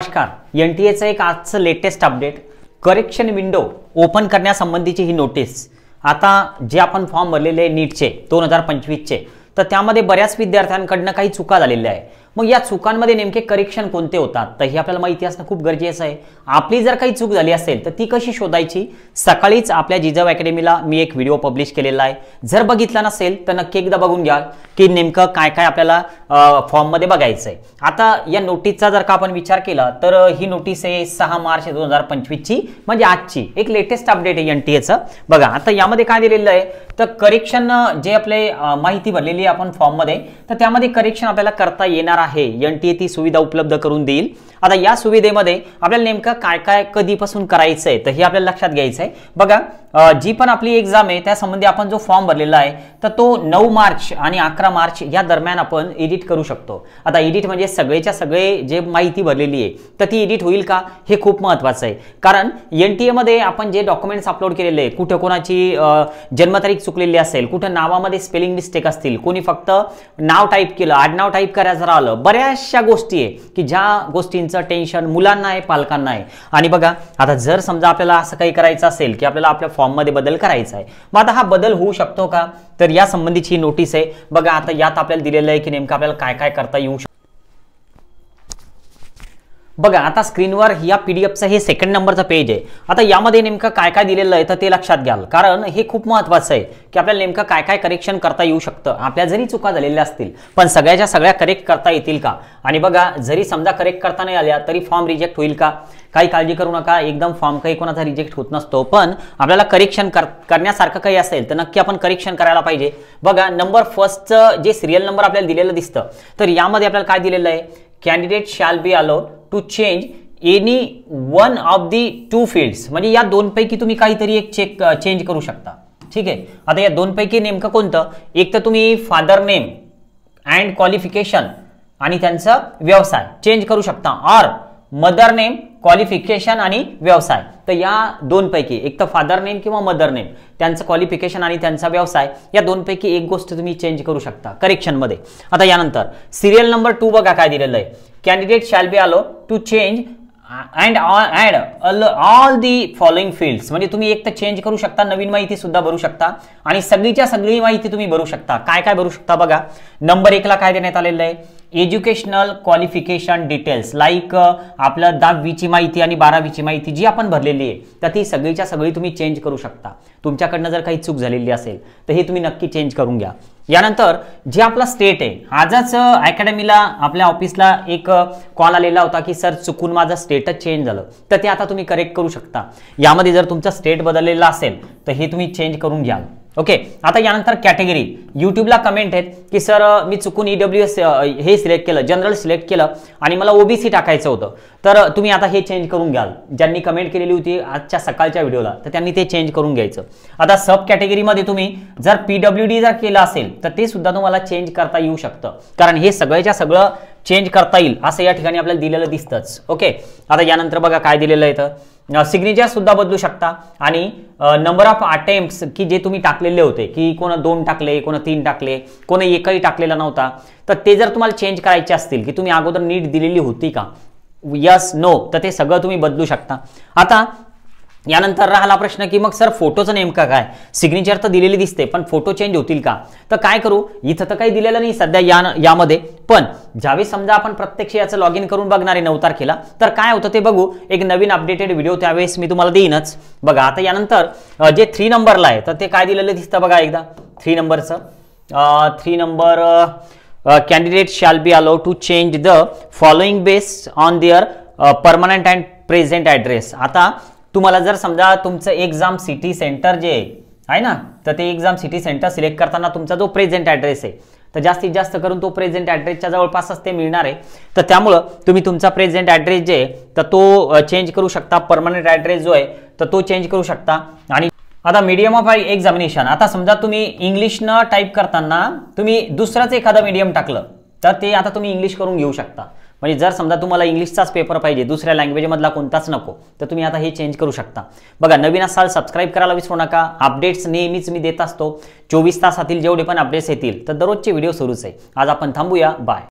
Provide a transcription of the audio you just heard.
नमस्कार, एनटीएचं एक आजचं latest update correction window open करण्यासंबंधीची ही नोटीस। आता जे आपण फॉर्म भरलेले नीटचे 2025चे, तर त्यामध्ये बऱ्याच विद्यार्थ्यांकडून काही चुका झालेल्या आहे। मग या चुकांमध्ये नेमके करेक्शन कोणते होतात तर हे आपल्याला माहिती असणं खूप गरजेचं आहे। आपली जर काही चूक झाली असेल तर ती कशी शोधायची, सकाळीच आपल्या जिजाऊ अकॅडमीला मी एक व्हिडिओ पब्लिश केलेला आहे। जर बघितला नसेल तर नक्की एकदा बघून घ्या की नेमकं काय काय आपल्याला फॉर्म मध्ये बघायचं आहे। आता या नोटीसचा जर का आपण विचार केला तर ही नोटीस आहे 6 मार्च 2025 ची, म्हणजे आजची एक लेटेस्ट अपडेट आहे एनटीएचं। बघा आता यामध्ये काय दिलेलं आहे तर करेक्शन जे आपले माहिती भरलेली आहे आपण फॉर्म मध्ये, तर त्यामध्ये करेक्शन आपल्याला करता येणार आहे। एनटीए ती सुविधा उपलब्ध करून देईल। आता या सुविधेमध्ये आपल्याला नेमकं काय काय कधीपासून करायचं आहे तर हे आपल्याला लक्षात घ्यायचं आहे। बघा जी पण आपली एक्झाम आहे त्यासंबंधी आपण जो फॉर्म भरलेला आहे तर तो 9 मार्च आणि 11 मार्च या दरम्यान आपण एडिट करू शकतो। आता एडिट म्हणजे सगळेच्या सगळे जे माहिती भरलेली आहे तर ती एडिट होईल का हे खूप महत्त्वाचं आहे। कारण एनटीए मध्ये आपण जे डॉक्युमेंट्स अपलोड केलेले आहे, कुठे कोणाची जन्मतारीख चुकलेली असेल, कुठे नावामध्ये स्पेलिंग मिस्टेक असतील, कोणी फक्त नाव टाईप केलं, आडनाव टाईप करायचं राहिलं, बऱ्याचशा गोष्टी आहे की ज्या गोष्टींचं टेन्शन मुलांना आहे, पालकांना आहे। आणि बघा आता जर समजा आपल्याला असं काही करायचं असेल की आपल्याला आपल्या फॉर्म मध्ये बदल करायचा आहे, मग आता हा बदल होऊ शकतो का तर या संबंधीची नोटीस आहे। बघा आता यात आपल्याला दिलेलं आहे की नेमकं आपल्याला काय काय करता येऊ शकतं। बघा आता स्क्रीनवर या पीडीएफचं हे सेकंड नंबरचं पेज आहे। आता यामध्ये नेमकं काय काय दिलेलं आहे तर ते लक्षात घ्याल, कारण हे खूप महत्त्वाचं आहे की आपल्याला नेमकं काय काय करेक्शन करता येऊ शकतं। आपल्या जरी चुका झालेल्या असतील पण सगळ्याच्या सगळ्या करेक्ट करता येतील का, आणि बघा जरी समजा करेक्ट करता नाही आल्या तरी फॉर्म रिजेक्ट होईल का, काही काळजी करू नका, एकदम फॉर्म काही कोणाचा रिजेक्ट होत नसतो। पण आपल्याला करेक्शन करण्यासारखं काही असेल तर नक्की आपण करेक्शन करायला पाहिजे। बघा नंबर फर्स्टचं जे सिरियल नंबर आपल्याला दिलेलं दिसतं तर यामध्ये आपल्याला काय दिलेलं आहे, candidate shall be allowed to change any one of the two fields, म्हणजे या दोनपैकी तुम्ही काहीतरी एक चेंज करू शकता। ठीक आहे, आता या दोनपैकी नेमकं कोणतं, एक तर तुम्ही फादर नेम अँड क्वालिफिकेशन आणि त्यांचा व्यवसाय चेंज करू शकता, और मदर नेम क्वालिफिकेशन आणि व्यवसाय। तर या दोनपैकी एक तर फादर नेम किंवा मदर नेम, त्यांचं क्वालिफिकेशन आणि त्यांचा व्यवसाय, या दोनपैकी एक गोष्ट तुम्ही चेंज करू शकता करेक्शन मध्ये। आता यानंतर सिरियल नंबर 2 बघा काय दिलेलं आहे, candidate shall be allowed to change and all the following fields, म्हणजे तुम्ही एक तर चेंज करू शकता, नवीन माहिती सुद्धा भरू शकता आणि सगळीच्या सगळी माहिती तुम्ही भरू शकता। काय काय भरू शकता बघा, नंबर 1 ला काय देण्यात आलेलं आहे, एज्युकेशनल क्वालिफिकेशन डिटेल्स, लाईक आपलं 10वीची माहिती आणि 12वीची माहिती जी आपण भरलेली आहे तर ती सगळीच्या सगळी तुम्ही चेंज करू शकता। तुमच्याकडनं जर काही चूक झालेली असेल तर हे तुम्ही नक्की चेंज करून घ्या। यानंतर जे आपला स्टेट आहे, आजच अकॅडमीला आपल्या ऑफिसला एक कॉल आलेला होता की सर चुकून माझं स्टेटच चेंज झालं, तर ते आता तुम्ही करेक्ट करू शकता। यामध्ये जर तुमचं स्टेट बदललेलं असेल तर हे तुम्ही चेंज करून घ्याल। ओके, आता यानंतर कॅटेगरी, युट्यूबला कमेंट आहेत की सर मी चुकून ईडब्ल्यूएस हे सिलेक्ट केलं, जनरल सिलेक्ट केलं आणि मला ओबीसी टाकायचं होतं, तर तुम्ही आता हे चेंज करून घ्याल। ज्यांनी कमेंट केलेली होती आजच्या सकाळच्या व्हिडिओला तर त्यांनी ते चेंज करून घ्यायचं। आता सब कॅटेगरीमध्ये तुम्ही जर पीडब्ल्यूडी जर केलं असेल तर ते सुद्धा तुम्हाला चेंज करता येऊ शकतं, कारण हे सगळ्याच्या सगळं चेंज करता येईल असं या ठिकाणी आपल्याला दिलेलं दिसतंच। ओके, आता यानंतर बघा काय दिलेलं आहे तर सिग्नेचर सुद्धा बदलू शकता आणि नंबर ऑफ अटेम्प्ट्स की जे तुम्ही टाकलेले होते की कोण 2 टाकले, कोण 3 टाकले, कोण एकही टाकलेला नव्हता, तर ते जर तुम्हाला चेंज करायचे असतील की तुम्ही अगोदर नीट दिलेली होती का, यस नो, तर ते सगळं तुम्ही बदलू शकता। आता यानंतर राहिला प्रश्न की मग सर फोटोचं नेमकं काय, सिग्नेचर तर दिलेली दिसते पण फोटो चेंज होतील का, तर काय करू, इथं तर काही दिलेलं नाही सध्या यामध्ये, पण ज्यावेळेस समजा आपण प्रत्यक्ष याचं लॉग इन करून बघणार आहे 9 तारखेला तर काय होतं ते बघू, एक नवीन अपडेटेड व्हिडिओ त्यावेळेस मी तुम्हाला देईनच। बघा आता यानंतर जे 3 नंबरला आहे तर ते काय दिलेलं दिसतं बघा एकदा, 3 नंबरचं 3 number candidate shall be allowed to change the following based on their permanent and present address. आता तुम्हाला जर समजा तुमचं एक्झाम सिटी सेंटर जे आहे ना, तर ते एक्झाम सिटी सेंटर सिलेक्ट करताना तुमचा जो प्रेझेंट ॲड्रेस आहे तर जास्तीत जास्त करून तो प्रेझेंट ॲड्रेसच्या जवळपासच ते मिळणार आहे, तर त्यामुळं तुम्ही तुमचा प्रेझेंट ॲड्रेस जे आहे तर तो चेंज करू शकता, परमनंट ॲड्रेस जो आहे तर तो चेंज करू शकता। आणि आता मीडियम ऑफ एक्झामिनेशन, आता समजा तुम्ही इंग्लिशनं टाईप करताना तुम्ही दुसरंच एखादं मीडियम टाकलं तर ते आता तुम्ही इंग्लिश करून घेऊ शकता। म्हणजे जर समजा तुम्हाला इंग्लिशचाच पेपर पाहिजे, दुसऱ्या लँग्वेजमधला कोणताच नको, तर तुम्ही आता हे चेंज करू शकता। बघा नवीन असाल सबस्क्राईब करायला विसरू नका, अपडेट्स नेहमीच मी देत असतो, 24 तासातील जेवढे पण अपडेट्स येतील तर दररोजचे व्हिडिओ सुरूच आहे। आज आपण थांबूया, बाय।